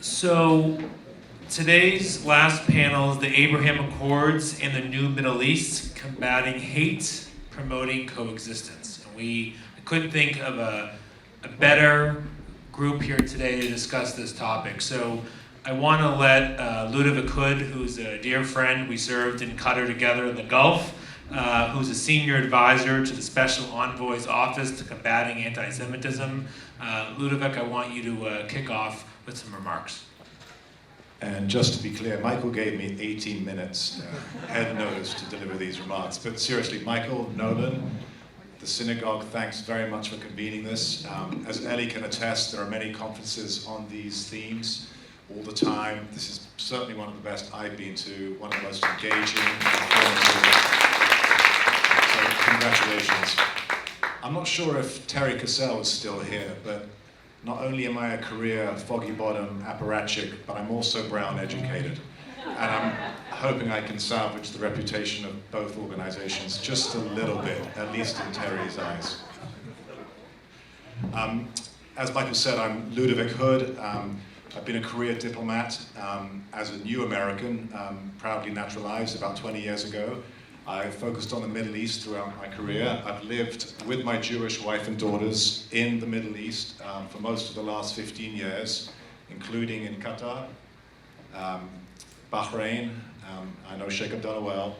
So today's last panel is the Abraham Accords in the New Middle East, combating hate, promoting coexistence. And I couldn't think of a better group here today to discuss this topic. So I want to let Ludovic Hood, who's a dear friend, we served in Qatar together in the Gulf, who's a senior advisor to the Special Envoy's Office to Combating Antisemitism. Ludovic, I want you to kick off with some remarks. And just to be clear, Michael gave me 18 minutes, head nose, to deliver these remarks. But seriously, Michael, Nolan, the synagogue, thanks very much for convening this. As Ellie can attest, there are many conferences on these themes all the time. This is certainly one of the best I've been to, one of the most engaging, informative. So congratulations. I'm not sure if Terry Cassell is still here, but not only am I a career foggy bottom apparatchik, but I'm also Brown educated. And I'm hoping I can salvage the reputation of both organizations just a little bit, at least in Terry's eyes. As Michael said, I'm Ludovic Hood. I've been a career diplomat as a new American, proudly naturalized about 20 years ago. I focused on the Middle East throughout my career. I've lived with my Jewish wife and daughters in the Middle East for most of the last 15 years, including in Qatar, Bahrain. I know Sheikh Abdullah well,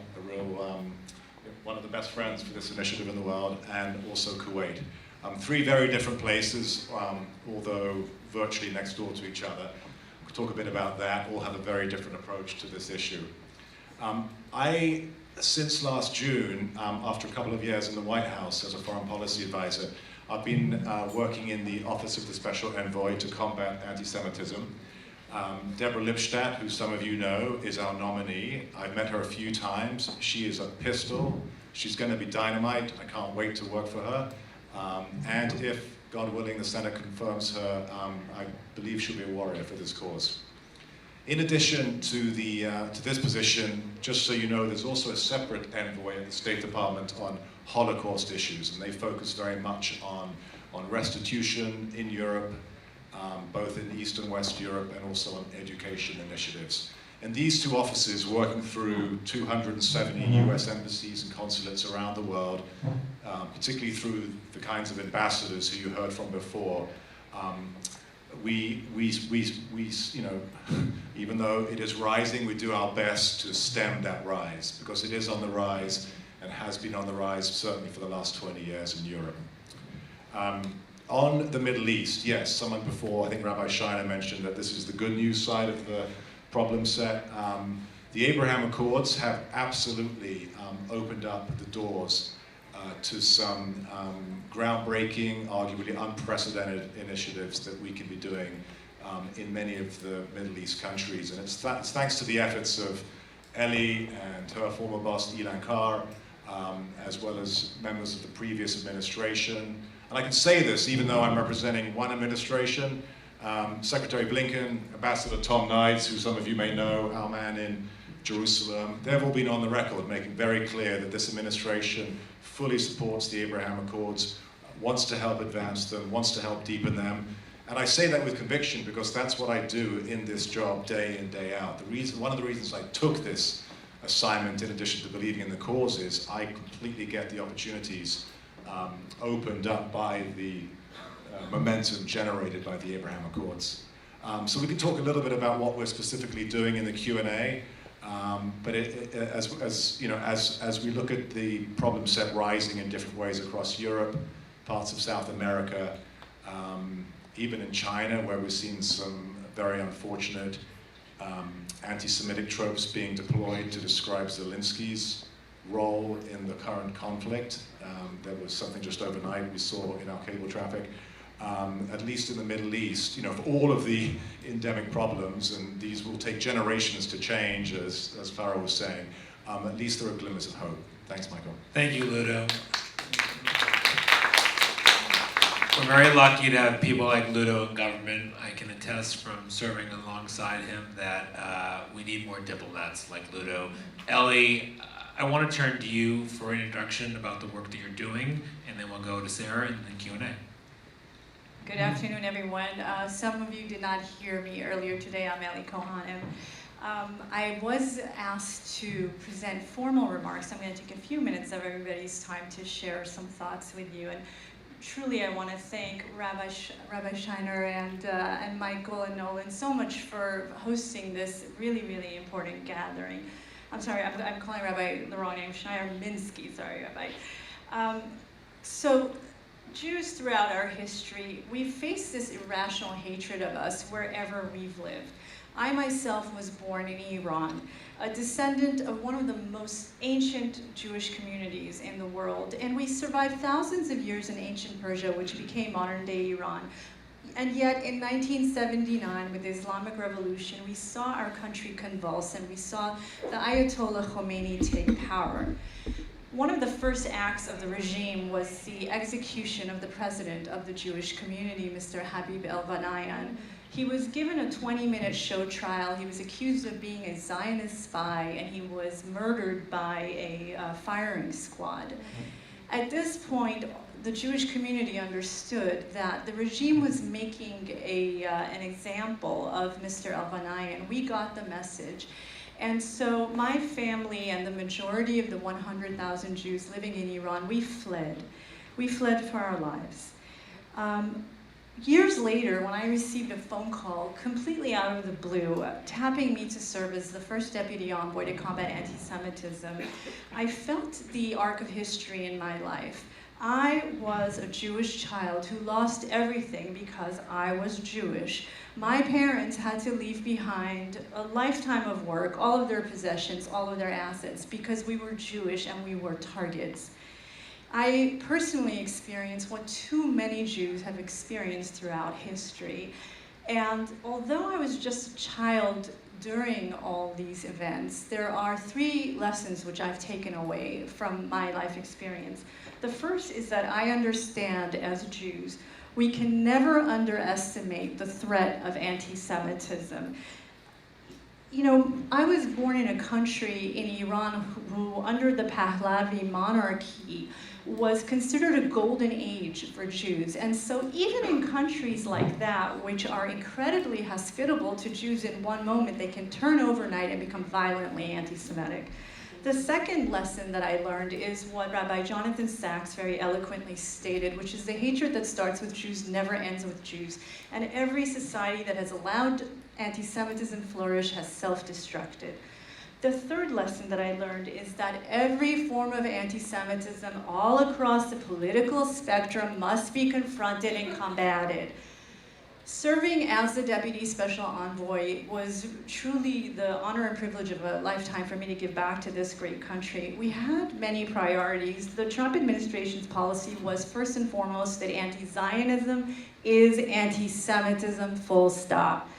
one of the best friends for this initiative in the world, and also Kuwait. Three very different places, although virtually next door to each other. We'll talk a bit about that. All have a very different approach to this issue. Since last June, after a couple of years in the White House as a foreign policy advisor, I've been working in the Office of the Special Envoy to combat anti-Semitism. Deborah Lipstadt, who some of you know, is our nominee. I've met her a few times. She is a pistol. She's going to be dynamite. I can't wait to work for her. And if, God willing, the Senate confirms her, I believe she'll be a warrior for this cause. In addition to this position, just so you know, there's also a separate envoy at the State Department on Holocaust issues, and they focus very much on restitution in Europe, both in East and West Europe, and also on education initiatives. And these two offices, working through 270 US embassies and consulates around the world, particularly through the kinds of ambassadors who you heard from before, we, you know, even though it is rising, we do our best to stem that rise, because it is on the rise and has been on the rise certainly for the last 20 years in Europe. On the Middle East, yes, someone before, I think Rabbi Shiner mentioned that this is the good news side of the problem set. The Abraham Accords have absolutely opened up the doors to some groundbreaking, arguably unprecedented initiatives that we can be doing in many of the Middle East countries. And it's thanks to the efforts of Ellie and her former boss, Ilan Carr, as well as members of the previous administration. And I can say this even though I'm representing one administration. Secretary Blinken, Ambassador Tom Knights, who some of you may know, our man in Jerusalem, they've all been on the record making very clear that this administration fully supports the Abraham Accords, wants to help advance them, wants to help deepen them. And I say that with conviction because that's what I do in this job day in, day out. One of the reasons I took this assignment, in addition to believing in the cause, is I completely get the opportunities opened up by the momentum generated by the Abraham Accords. So we can talk a little bit about what we're specifically doing in the Q&A. But as we look at the problem set rising in different ways across Europe, parts of South America, even in China, where we've seen some very unfortunate anti-Semitic tropes being deployed to describe Zelensky's role in the current conflict. There was something just overnight we saw in our cable traffic. At least in the Middle East, you know, for all of the endemic problems, and these will take generations to change, as Farah was saying, at least there are glimmers of hope. Thanks, Michael. Thank you, Ludo. We're very lucky to have people like Ludo in government. I can attest from serving alongside him that we need more diplomats like Ludo. Ellie, I want to turn to you for an introduction about the work that you're doing, and then we'll go to Sarah and then Q&A. Good afternoon, everyone. Some of you did not hear me earlier today. I'm Eli Kohanim. I was asked to present formal remarks. I'm going to take a few minutes of everybody's time to share some thoughts with you. And truly, I want to thank Rabbi Shiner and Michael and Nolan so much for hosting this really, really important gathering. I'm sorry, I'm calling Rabbi the wrong name, Schneier Minsky, sorry, Rabbi. So Jews throughout our history, we face this irrational hatred of us wherever we've lived. I myself was born in Iran, a descendant of one of the most ancient Jewish communities in the world, and we survived thousands of years in ancient Persia, which became modern-day Iran. And yet, in 1979, with the Islamic Revolution, we saw our country convulse, and we saw the Ayatollah Khomeini take power. One of the first acts of the regime was the execution of the president of the Jewish community, Mr. Habib El-Vanayan. He was given a 20-minute show trial. He was accused of being a Zionist spy, and he was murdered by a firing squad. At this point, the Jewish community understood that the regime was making an example of Mr. El-Vanayan. We got the message. And so my family and the majority of the 100,000 Jews living in Iran, we fled. We fled for our lives. Years later, when I received a phone call completely out of the blue, tapping me to serve as the first deputy envoy to combat anti-Semitism, I felt the arc of history in my life. I was a Jewish child who lost everything because I was Jewish. My parents had to leave behind a lifetime of work, all of their possessions, all of their assets, because we were Jewish and we were targets. I personally experienced what too many Jews have experienced throughout history. And although I was just a child during all these events, there are 3 lessons which I've taken away from my life experience. The first is that I understand as Jews, we can never underestimate the threat of anti-Semitism. You know, I was born in a country in Iran who, under the Pahlavi monarchy, was considered a golden age for Jews. And so even in countries like that, which are incredibly hospitable to Jews in one moment, they can turn overnight and become violently anti-Semitic. The second lesson that I learned is what Rabbi Jonathan Sachs very eloquently stated, which is the hatred that starts with Jews never ends with Jews. And every society that has allowed anti-Semitism flourish has self-destructed. The third lesson that I learned is that every form of anti-Semitism all across the political spectrum must be confronted and combated. Serving as the Deputy Special Envoy was truly the honor and privilege of a lifetime for me to give back to this great country. We had many priorities. The Trump administration's policy was first and foremost that anti-Zionism is anti-Semitism, full stop.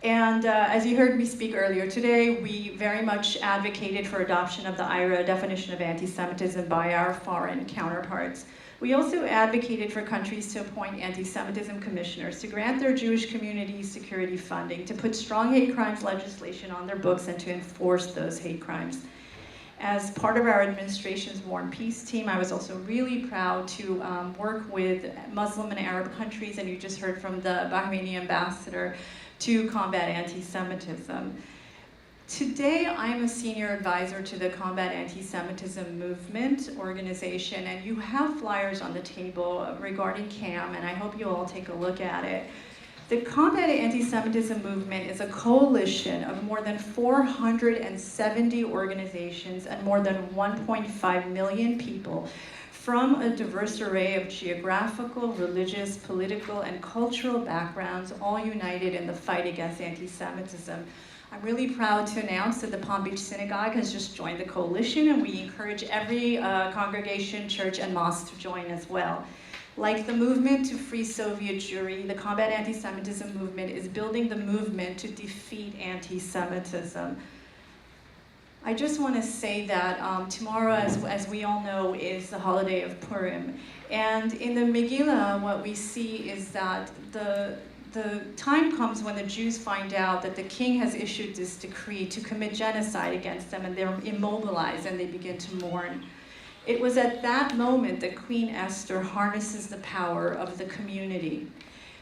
And as you heard me speak earlier today, we very much advocated for adoption of the IRA definition of anti-Semitism by our foreign counterparts. We also advocated for countries to appoint anti-Semitism commissioners, to grant their Jewish communities security funding, to put strong hate crimes legislation on their books, and to enforce those hate crimes. As part of our administration's War and Peace team, I was also really proud to work with Muslim and Arab countries, and you just heard from the Bahraini ambassador, to combat anti-Semitism. Today, I'm a senior advisor to the Combat Anti-Semitism Movement organization, and you have flyers on the table regarding CAM, and I hope you all take a look at it. The Combat Anti-Semitism Movement is a coalition of more than 470 organizations and more than 1.5 million people from a diverse array of geographical, religious, political, and cultural backgrounds, all united in the fight against anti-Semitism. I'm really proud to announce that the Palm Beach Synagogue has just joined the coalition, and we encourage every congregation, church, and mosque to join as well. Like the movement to free Soviet Jewry, the Combat Anti-Semitism movement is building the movement to defeat anti-Semitism. I just want to say that tomorrow, as we all know, is the holiday of Purim. And in the Megillah, what we see is that the time comes when the Jews find out that the king has issued this decree to commit genocide against them, and they're immobilized and they begin to mourn. It was at that moment that Queen Esther harnesses the power of the community.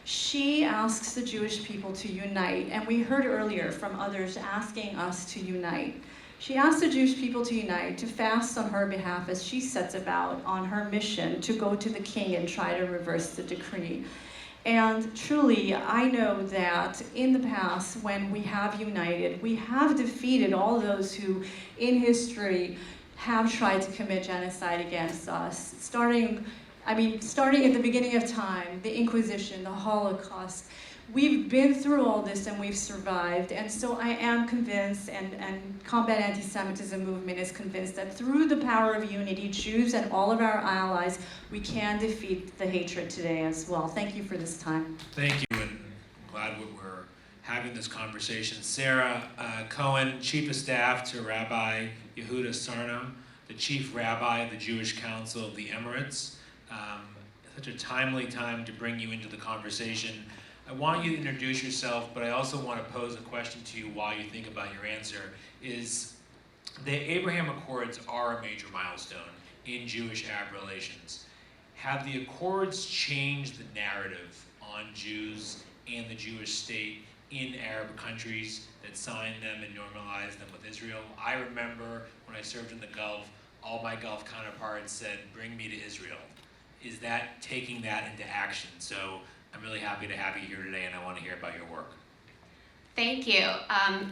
She asks the Jewish people to unite, and we heard earlier from others asking us to unite. She asks the Jewish people to unite, to fast on her behalf as she sets about on her mission to go to the king and try to reverse the decree. And truly, I know that in the past, when we have united, we have defeated all those who, in history, have tried to commit genocide against us. Starting at the beginning of time, the Inquisition, the Holocaust. We've been through all this and we've survived. And so I am convinced, and Combat Anti-Semitism movement is convinced, that through the power of unity, Jews and all of our allies, we can defeat the hatred today as well. Thank you for this time. Thank you, and I'm glad we're having this conversation. Sarah Cohen, Chief of Staff to Rabbi Yehuda Sarna, the Chief Rabbi of the Jewish Council of the Emirates. Such a timely time to bring you into the conversation. I want you to introduce yourself, but I also want to pose a question to you while you think about your answer. Is the Abraham Accords are a major milestone in Jewish-Arab relations. Have the Accords changed the narrative on Jews and the Jewish state in Arab countries that signed them and normalized them with Israel? I remember when I served in the Gulf, all my Gulf counterparts said, "Bring me to Israel." Is that taking that into action? So I'm really happy to have you here today, and I want to hear about your work. Thank you.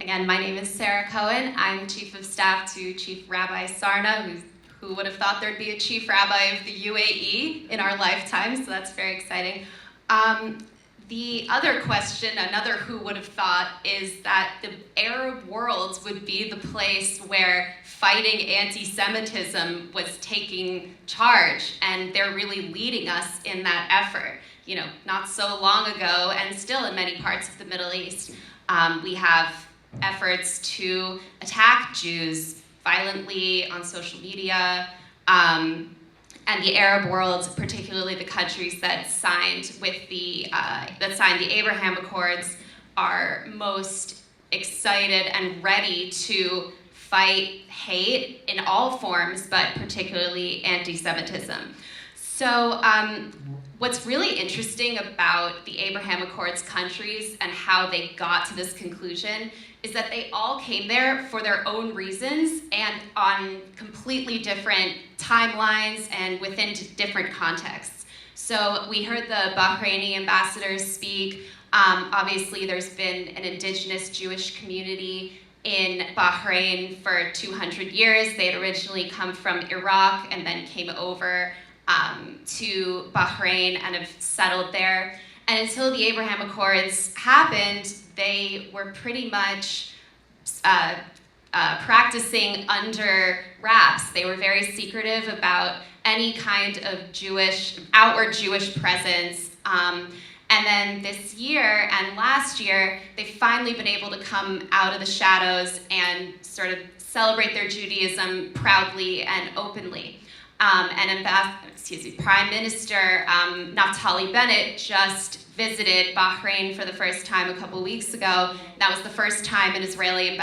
Again, my name is Sarah Cohen. I'm Chief of Staff to Chief Rabbi Sarna, who would have thought there'd be a Chief Rabbi of the UAE in our lifetime, so that's very exciting. The other question, another who would have thought, is that the Arab world would be the place where fighting anti-Semitism was taking charge, and they're really leading us in that effort. You know, not so long ago, and still in many parts of the Middle East, we have efforts to attack Jews violently on social media, and the Arab world, particularly the countries that signed the Abraham Accords, are most excited and ready to fight hate in all forms, but particularly anti-Semitism. So what's really interesting about the Abraham Accords countries and how they got to this conclusion is that they all came there for their own reasons and on completely different timelines and within different contexts. So we heard the Bahraini ambassadors speak. Obviously, there's been an indigenous Jewish community in Bahrain for 200 years. They had originally come from Iraq and then came over to Bahrain and have settled there. And until the Abraham Accords happened, they were pretty much practicing under wraps. They were very secretive about any kind of outward Jewish presence. And then this year and last year, they've finally been able to come out of the shadows and sort of celebrate their Judaism proudly and openly. Prime Minister Naftali Bennett just visited Bahrain for the first time a couple weeks ago. That was the first time an Israeli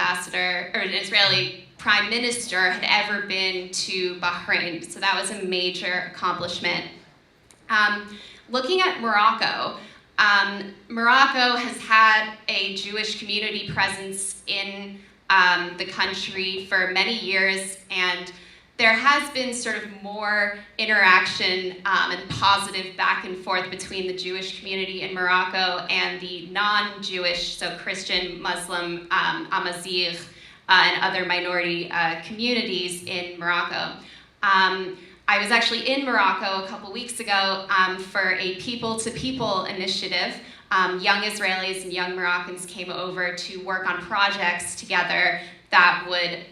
prime minister had ever been to Bahrain. So that was a major accomplishment. Looking at Morocco, Morocco has had a Jewish community presence in the country for many years, and there has been sort of more interaction and positive back and forth between the Jewish community in Morocco and the non-Jewish, so Christian, Muslim, Amazigh, and other minority communities in Morocco. I was actually in Morocco a couple weeks ago for a people-to-people initiative. Young Israelis and young Moroccans came over to work on projects together that would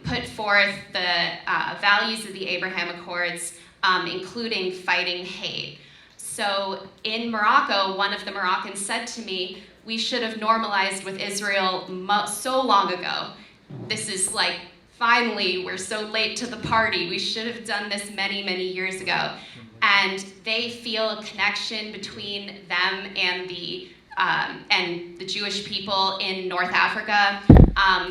put forth the values of the Abraham Accords, including fighting hate. So in Morocco, one of the Moroccans said to me, "We should have normalized with Israel so long ago. This is like, finally, we're so late to the party. We should have done this many, many years ago." And they feel a connection between them and the Jewish people in North Africa.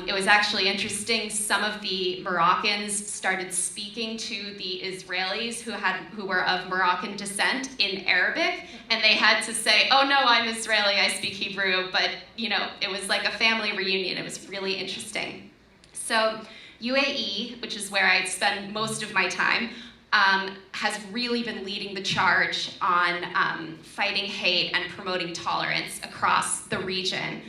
It was actually interesting. Some of the Moroccans started speaking to the Israelis who were of Moroccan descent in Arabic, and they had to say, "Oh no, I'm Israeli, I speak Hebrew." But it was like a family reunion. It was really interesting. So UAE, which is where I spend most of my time, has really been leading the charge on fighting hate and promoting tolerance across the region.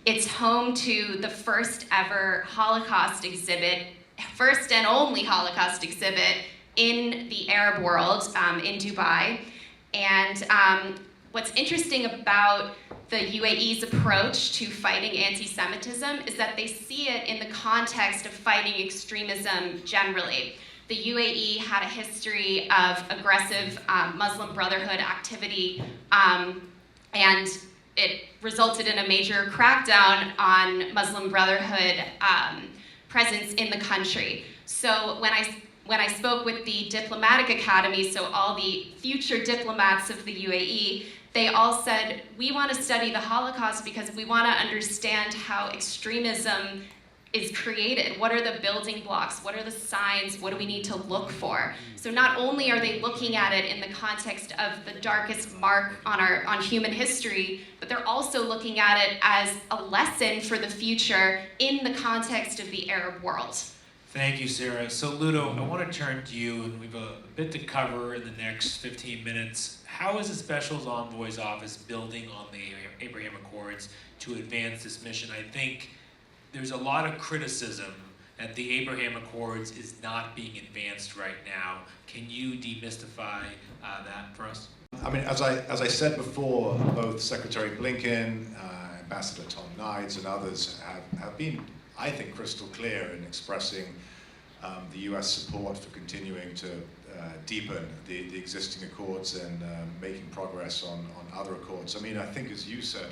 It's home to the first ever Holocaust exhibit, first and only Holocaust exhibit in the Arab world, in Dubai. And what's interesting about the UAE's approach to fighting anti-Semitism is that they see it in the context of fighting extremism generally. The UAE had a history of aggressive Muslim Brotherhood activity, and it resulted in a major crackdown on Muslim Brotherhood presence in the country. So when I spoke with the Diplomatic Academy, so all the future diplomats of the UAE, they all said, we want to study the Holocaust because we want to understand how extremism is created. What are the building blocks? What are the signs? What do we need to look for? So not only are they looking at it in the context of the darkest mark on human history, but they're also looking at it as a lesson for the future in the context of the Arab world. Thank you, Sarah. So Ludo, I want to turn to you, and we have a bit to cover in the next 15 minutes. How is the Special Envoy's Office building on the Abraham Accords to advance this mission? I think there's a lot of criticism that the Abraham Accords is not being advanced right now. Can you demystify that for us? I mean, as I said before, both Secretary Blinken, Ambassador Tom Nides, and others have been, I think, crystal clear in expressing the U.S. support for continuing to deepen the existing accords and making progress on other accords. I mean, I think, as you said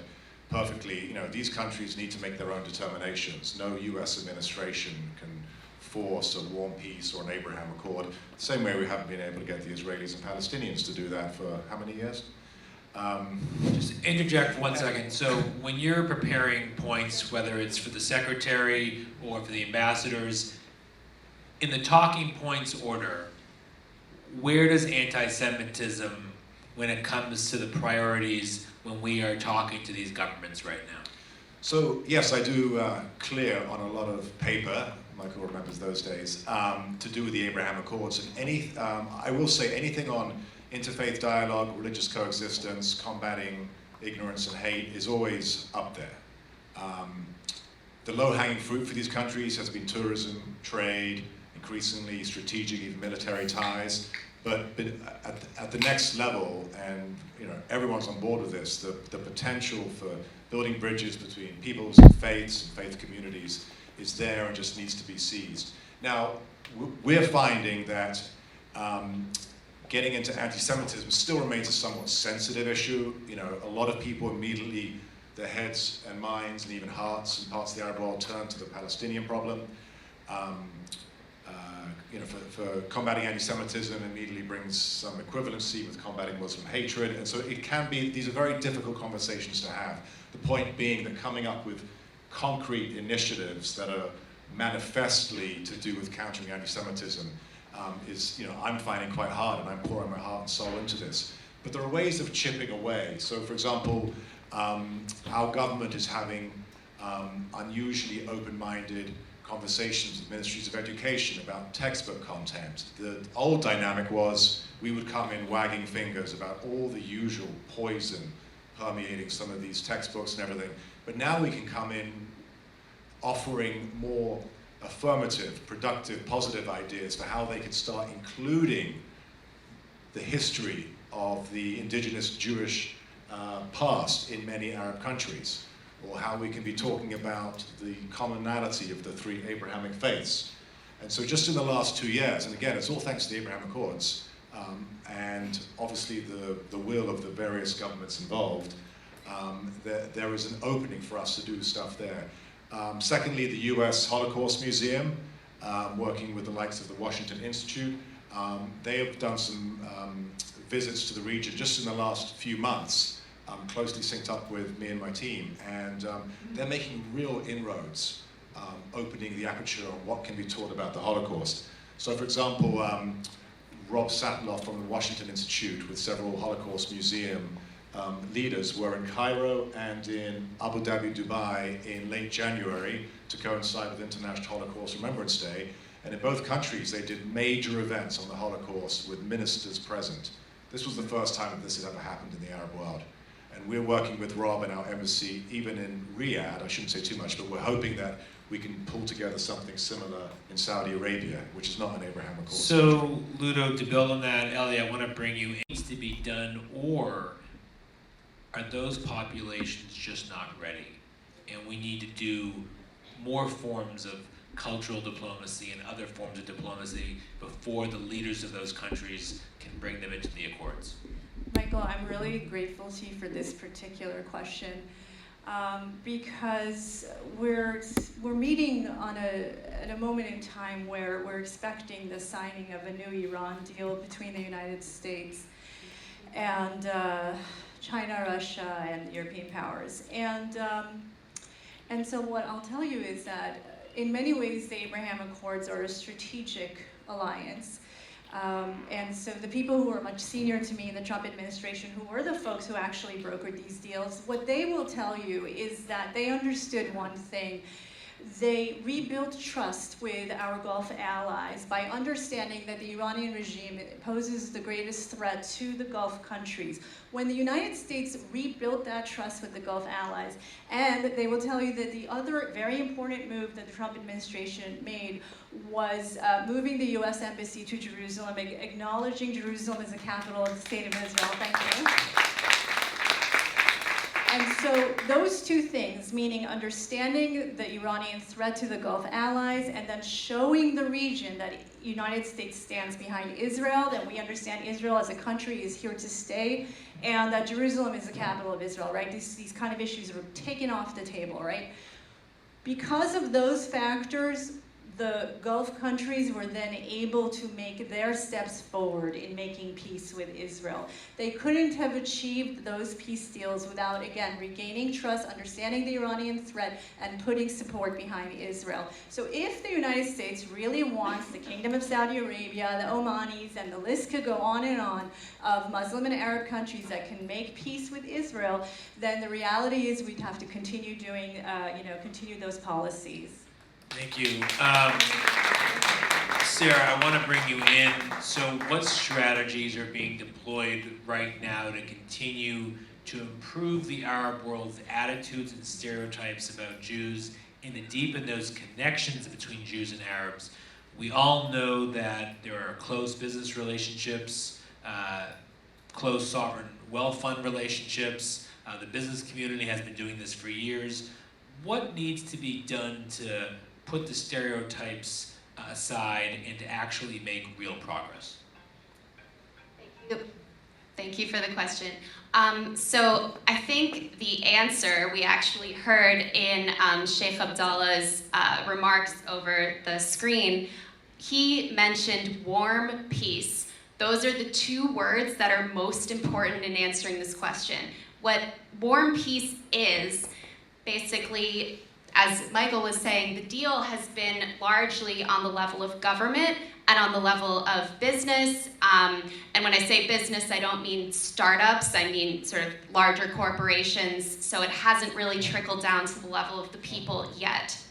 perfectly, these countries need to make their own determinations. No U.S. administration can force a warm peace or an Abraham Accord, the same way we haven't been able to get the Israelis and Palestinians to do that for how many years? Just interject for 1 second. So when you're preparing points, whether it's for the secretary or for the ambassadors, in the talking points order, where does anti-Semitism, when it comes to the priorities when we are talking to these governments right now? So yes, I do clear on a lot of paper, Michael remembers those days, to do with the Abraham Accords. And I will say anything on interfaith dialogue, religious coexistence, combating ignorance and hate is always up there. The low-hanging fruit for these countries has been tourism, trade, increasingly strategic, even military ties. But at the next level, and everyone's on board with this, the potential for building bridges between peoples and faiths and faith communities is there and just needs to be seized. Now, we're finding that getting into anti-Semitism still remains a somewhat sensitive issue. A lot of people immediately, their heads and minds and even hearts and parts of the Arab world turn to the Palestinian problem. For combating anti-Semitism immediately brings some equivalency with combating Muslim hatred, and so it can be, these are very difficult conversations to have. The point being that coming up with concrete initiatives that are manifestly to do with countering anti-Semitism is, I'm finding quite hard, and I'm pouring my heart and soul into this. But there are ways of chipping away. So, for example, our government is having unusually open-minded conversations with ministries of education about textbook content. The old dynamic was we would come in wagging fingers about all the usual poison permeating some of these textbooks and everything. But now we can come in offering more affirmative, productive, positive ideas for how they could start including the history of the indigenous Jewish past in many Arab countries, or how we can be talking about the commonality of the three Abrahamic faiths. And so just in the last 2 years, and again, it's all thanks to the Abraham Accords, and obviously the will of the various governments involved, there is an opening for us to do stuff there. Secondly, the US Holocaust Museum, working with the likes of the Washington Institute, they have done some visits to the region just in the last few months, closely synced up with me and my team, and they're making real inroads, opening the aperture on what can be taught about the Holocaust. So, for example, Rob Satloff from the Washington Institute with several Holocaust Museum leaders were in Cairo and in Abu Dhabi, Dubai in late January to coincide with International Holocaust Remembrance Day. And in both countries, they did major events on the Holocaust with ministers present. This was the first time that this had ever happened in the Arab world. And we're working with Rob and our embassy, even in Riyadh. I shouldn't say too much, but we're hoping that we can pull together something similar in Saudi Arabia, which is not an Abraham Accord. So, Ludo, to build on that, Ellie, I want to bring you, it needs to be done, or are those populations just not ready? And we need to do more forms of cultural diplomacy and other forms of diplomacy before the leaders of those countries can bring them into the Accords. Michael, I'm really grateful to you for this particular question, because we're meeting at a moment in time where we're expecting the signing of a new Iran deal between the United States and China, Russia, and the European powers. And so what I'll tell you is that in many ways the Abraham Accords are a strategic alliance. And so the people who are much senior to me in the Trump administration, who were the folks who actually brokered these deals, what they will tell you is that they understood one thing. They rebuilt trust with our Gulf allies by understanding that the Iranian regime poses the greatest threat to the Gulf countries. When the United States rebuilt that trust with the Gulf allies, and they will tell you that the other very important move that the Trump administration made was moving the U.S. Embassy to Jerusalem, acknowledging Jerusalem as the capital of the State of Israel. Thank you. And so those two things, meaning understanding the Iranian threat to the Gulf allies and then showing the region that the United States stands behind Israel, that we understand Israel as a country is here to stay, and that Jerusalem is the capital of Israel, right? These kind of issues were taken off the table, right? Because of those factors, the Gulf countries were then able to make their steps forward in making peace with Israel. They couldn't have achieved those peace deals without, again, regaining trust, understanding the Iranian threat, and putting support behind Israel. So if the United States really wants the Kingdom of Saudi Arabia, the Omanis, and the list could go on and on of Muslim and Arab countries that can make peace with Israel, then the reality is we'd have to continue doing, continue those policies. Thank you. Sarah, I want to bring you in. So what strategies are being deployed right now to continue to improve the Arab world's attitudes and stereotypes about Jews and to deepen those connections between Jews and Arabs? We all know that there are close business relationships, close sovereign wealth fund relationships. The business community has been doing this for years. What needs to be done to put the stereotypes aside and to actually make real progress? Thank you for the question. So I think the answer we actually heard in Sheikh Abdallah's remarks over the screen. He mentioned warm peace. Those are the two words that are most important in answering this question. What warm peace is, basically, as Michael was saying, the deal has been largely on the level of government and on the level of business. And when I say business, I don't mean startups, I mean sort of larger corporations. So it hasn't really trickled down to the level of the people yet.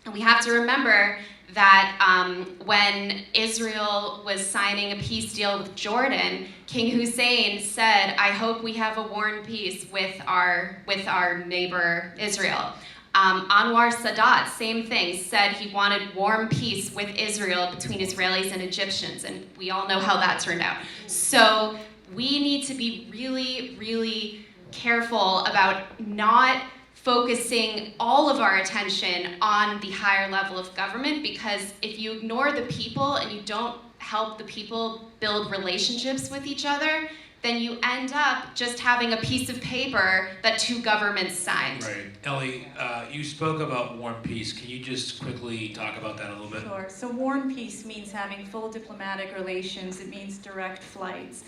And we have to remember that when Israel was signing a peace deal with Jordan, King Hussein said, "I hope we have a warm peace with our neighbor Israel." Anwar Sadat, same thing, said he wanted warm peace with Israel between Israelis and Egyptians, and we all know how that turned out. So we need to be really, really careful about not focusing all of our attention on the higher level of government, because if you ignore the people and you don't help the people build relationships with each other, then you end up just having a piece of paper that two governments signed. Right. Ellie, you spoke about warm peace. Can you just quickly talk about that a little bit? Sure. So warm peace means having full diplomatic relations. It means direct flights.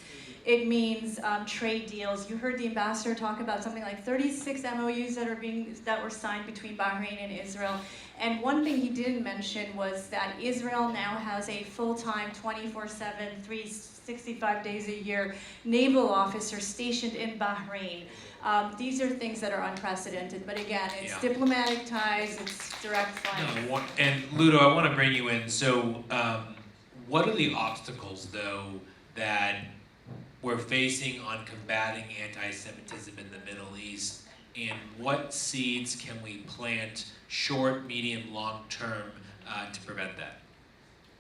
It means trade deals. You heard the ambassador talk about something like 36 MOUs that were signed between Bahrain and Israel. And one thing he didn't mention was that Israel now has a full-time, 24/7, 365 days a year naval officer stationed in Bahrain. These are things that are unprecedented, but again, it's diplomatic ties, it's direct flight. No, and Ludo, I want to bring you in. So, what are the obstacles, though, that we're facing on combating anti-Semitism in the Middle East, and what seeds can we plant short, medium, long term to prevent that?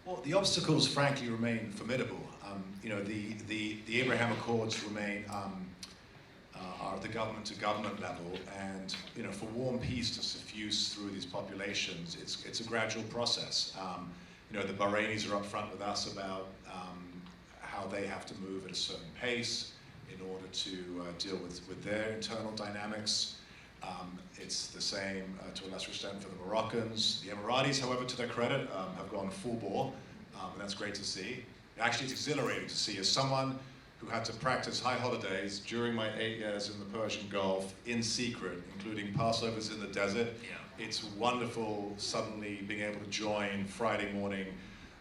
Well, the obstacles, frankly, remain formidable. The Abraham Accords remain are at the government-to-government level, and for warm peace to suffuse through these populations, it's a gradual process. The Bahrainis are upfront with us about how they have to move at a certain pace in order to deal with their internal dynamics. It's the same to a lesser extent for the Moroccans. The Emiratis, however, to their credit, have gone full bore, and that's great to see. Actually, it's exhilarating to see as someone who had to practice high holidays during my 8 years in the Persian Gulf in secret, including Passovers in the desert. Yeah. It's wonderful suddenly being able to join Friday morning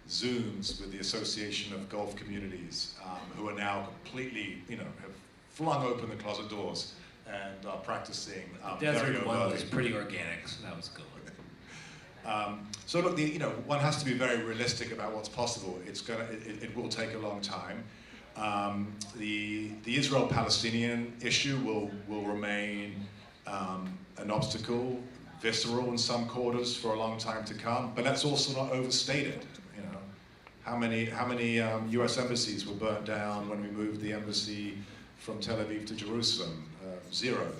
Zooms with the Association of Gulf Communities, who are now completely, have flung open the closet doors and are practicing The very desert one early. was pretty organic, so that was good. So look, one has to be very realistic about what's possible. It will take a long time. The Israel-Palestinian issue will remain an obstacle, visceral in some quarters for a long time to come. But let's also not overstate it. How many U.S. embassies were burnt down when we moved the embassy from Tel Aviv to Jerusalem? Zero.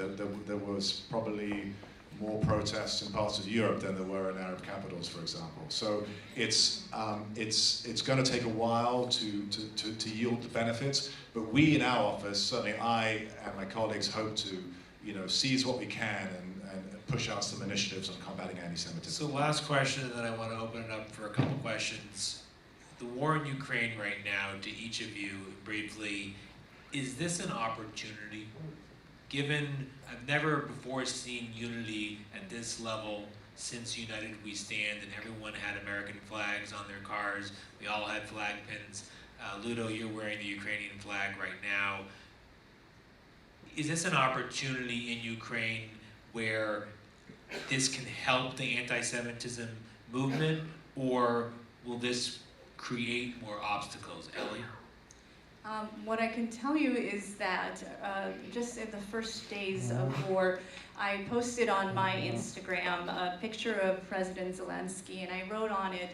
There was probably more protests in parts of Europe than there were in Arab capitals, for example. So it's going to take a while to yield the benefits. But we in our office, certainly I and my colleagues, hope to seize what we can and push out some initiatives on combating anti-Semitism. So last question, and then I want to open it up for a couple questions. The war in Ukraine right now, to each of you briefly, is this an opportunity? Given I've never before seen unity at this level since United We Stand, and everyone had American flags on their cars. We all had flag pins. Ludo, you're wearing the Ukrainian flag right now. Is this an opportunity in Ukraine where this can help the anti-Semitism movement, or will this create more obstacles? Ellie? What I can tell you is that just in the first days of war, I posted on my Instagram a picture of President Zelensky, and I wrote on it,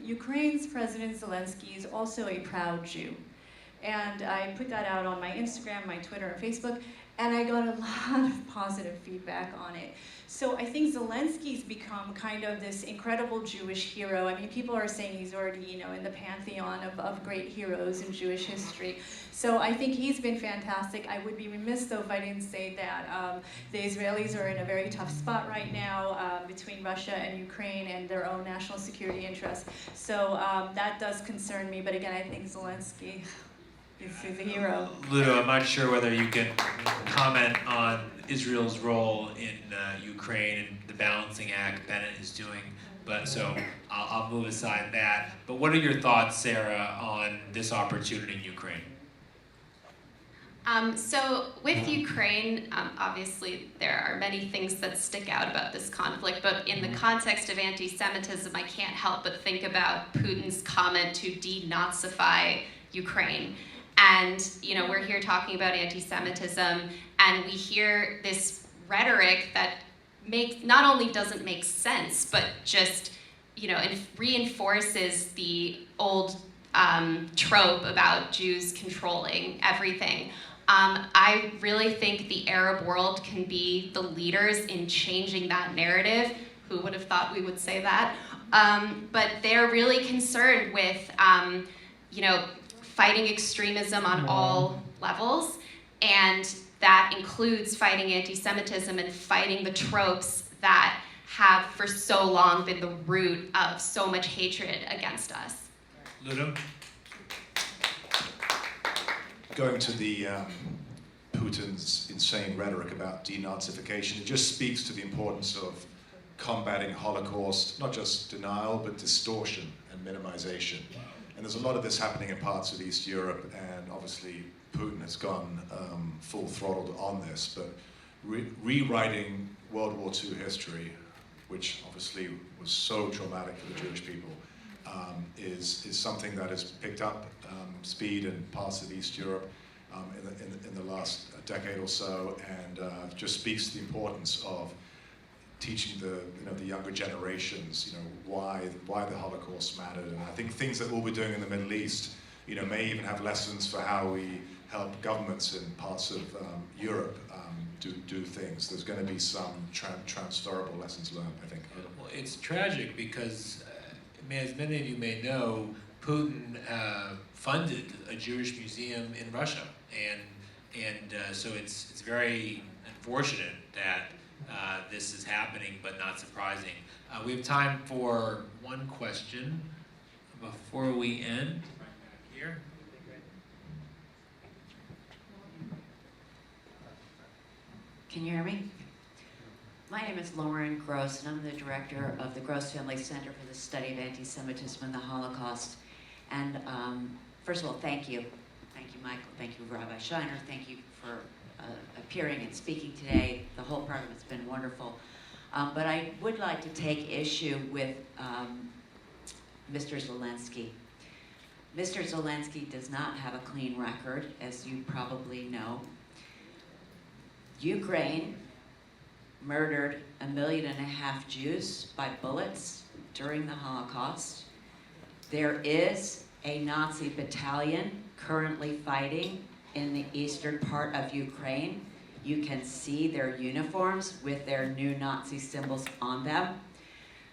Ukraine's President Zelensky is also a proud Jew. And I put that out on my Instagram, my Twitter, and Facebook, and I got a lot of positive feedback on it. So I think Zelensky's become kind of this incredible Jewish hero. I mean, people are saying he's already, in the pantheon of great heroes in Jewish history. So I think he's been fantastic. I would be remiss, though, if I didn't say that the Israelis are in a very tough spot right now between Russia and Ukraine and their own national security interests. So that does concern me. But again, I think Zelensky is a hero. Ludo, I'm not sure whether you can comment on Israel's role in Ukraine and the balancing act Bennett is doing, but so I'll move aside that. But what are your thoughts, Sarah, on this opportunity in Ukraine? So with Ukraine, obviously there are many things that stick out about this conflict, but in the context of anti-Semitism, I can't help but think about Putin's comment to denazify Ukraine. And, we're here talking about anti-Semitism, and we hear this rhetoric that not only doesn't make sense, but just, reinforces the old trope about Jews controlling everything. I really think the Arab world can be the leaders in changing that narrative. Who would have thought we would say that? But they're really concerned with, fighting extremism on all levels, and that includes fighting anti-Semitism and fighting the tropes that have for so long been the root of so much hatred against us. Ludo? going to the Putin's insane rhetoric about denazification, it just speaks to the importance of combating Holocaust, not just denial, but distortion and minimization. And there's a lot of this happening in parts of East Europe, and obviously Putin has gone full throttled on this, but rewriting World War II history, which obviously was so traumatic for the Jewish people, is something that has picked up speed in parts of East Europe in the last decade or so, and just speaks to the importance of teaching the younger generations why the Holocaust mattered. And I think things that we'll be doing in the Middle East may even have lessons for how we help governments in parts of Europe do things. There's going to be some transferable lessons learned, I think. Well, it's tragic because, as many of you may know, Putin funded a Jewish museum in Russia, and so it's very unfortunate that this is happening, but not surprising. We have time for one question before we end. Here. Can you hear me? My name is Lauren Gross, and I'm the director of the Gross Family Center for the Study of Anti-Semitism and the Holocaust. And first of all, thank you. Thank you, Michael. Thank you, Rabbi Shiner. Thank you for appearing and speaking today. The whole program has been wonderful. But I would like to take issue with Mr. Zelensky. Mr. Zelensky does not have a clean record, as you probably know. Ukraine murdered 1.5 million Jews by bullets during the Holocaust. There is a Nazi battalion currently fighting in the eastern part of Ukraine. You can see their uniforms with their new Nazi symbols on them.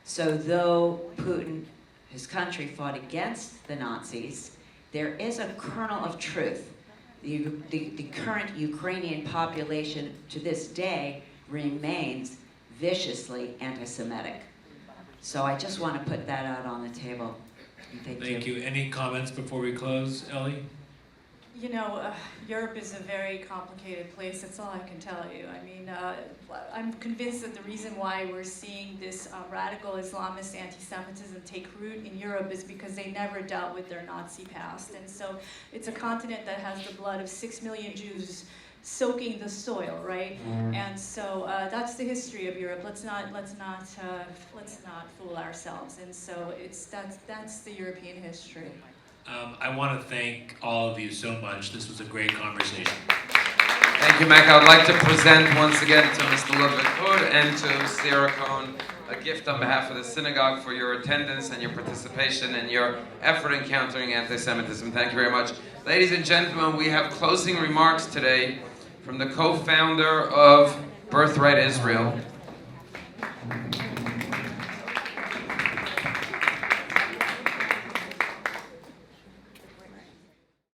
So though Putin, his country, fought against the Nazis, there is a kernel of truth. The current Ukrainian population to this day remains viciously anti-Semitic. So I just want to put that out on the table. Thank you. Any comments before we close, Ellie? Europe is a very complicated place. That's all I can tell you. I mean, I'm convinced that the reason why we're seeing this radical Islamist anti-Semitism take root in Europe is because they never dealt with their Nazi past. And so it's a continent that has the blood of 6 million Jews soaking the soil, right? And so that's the history of Europe. Let's not fool ourselves. And so that's the European history. I want to thank all of you so much. This was a great conversation. Thank you, Mac. I would like to present once again to Mr. Ludwig Hood and to Sarah Cohen a gift on behalf of the synagogue for your attendance and your participation and your effort in countering anti-Semitism. Thank you very much. Ladies and gentlemen, we have closing remarks today from the co-founder of Birthright Israel.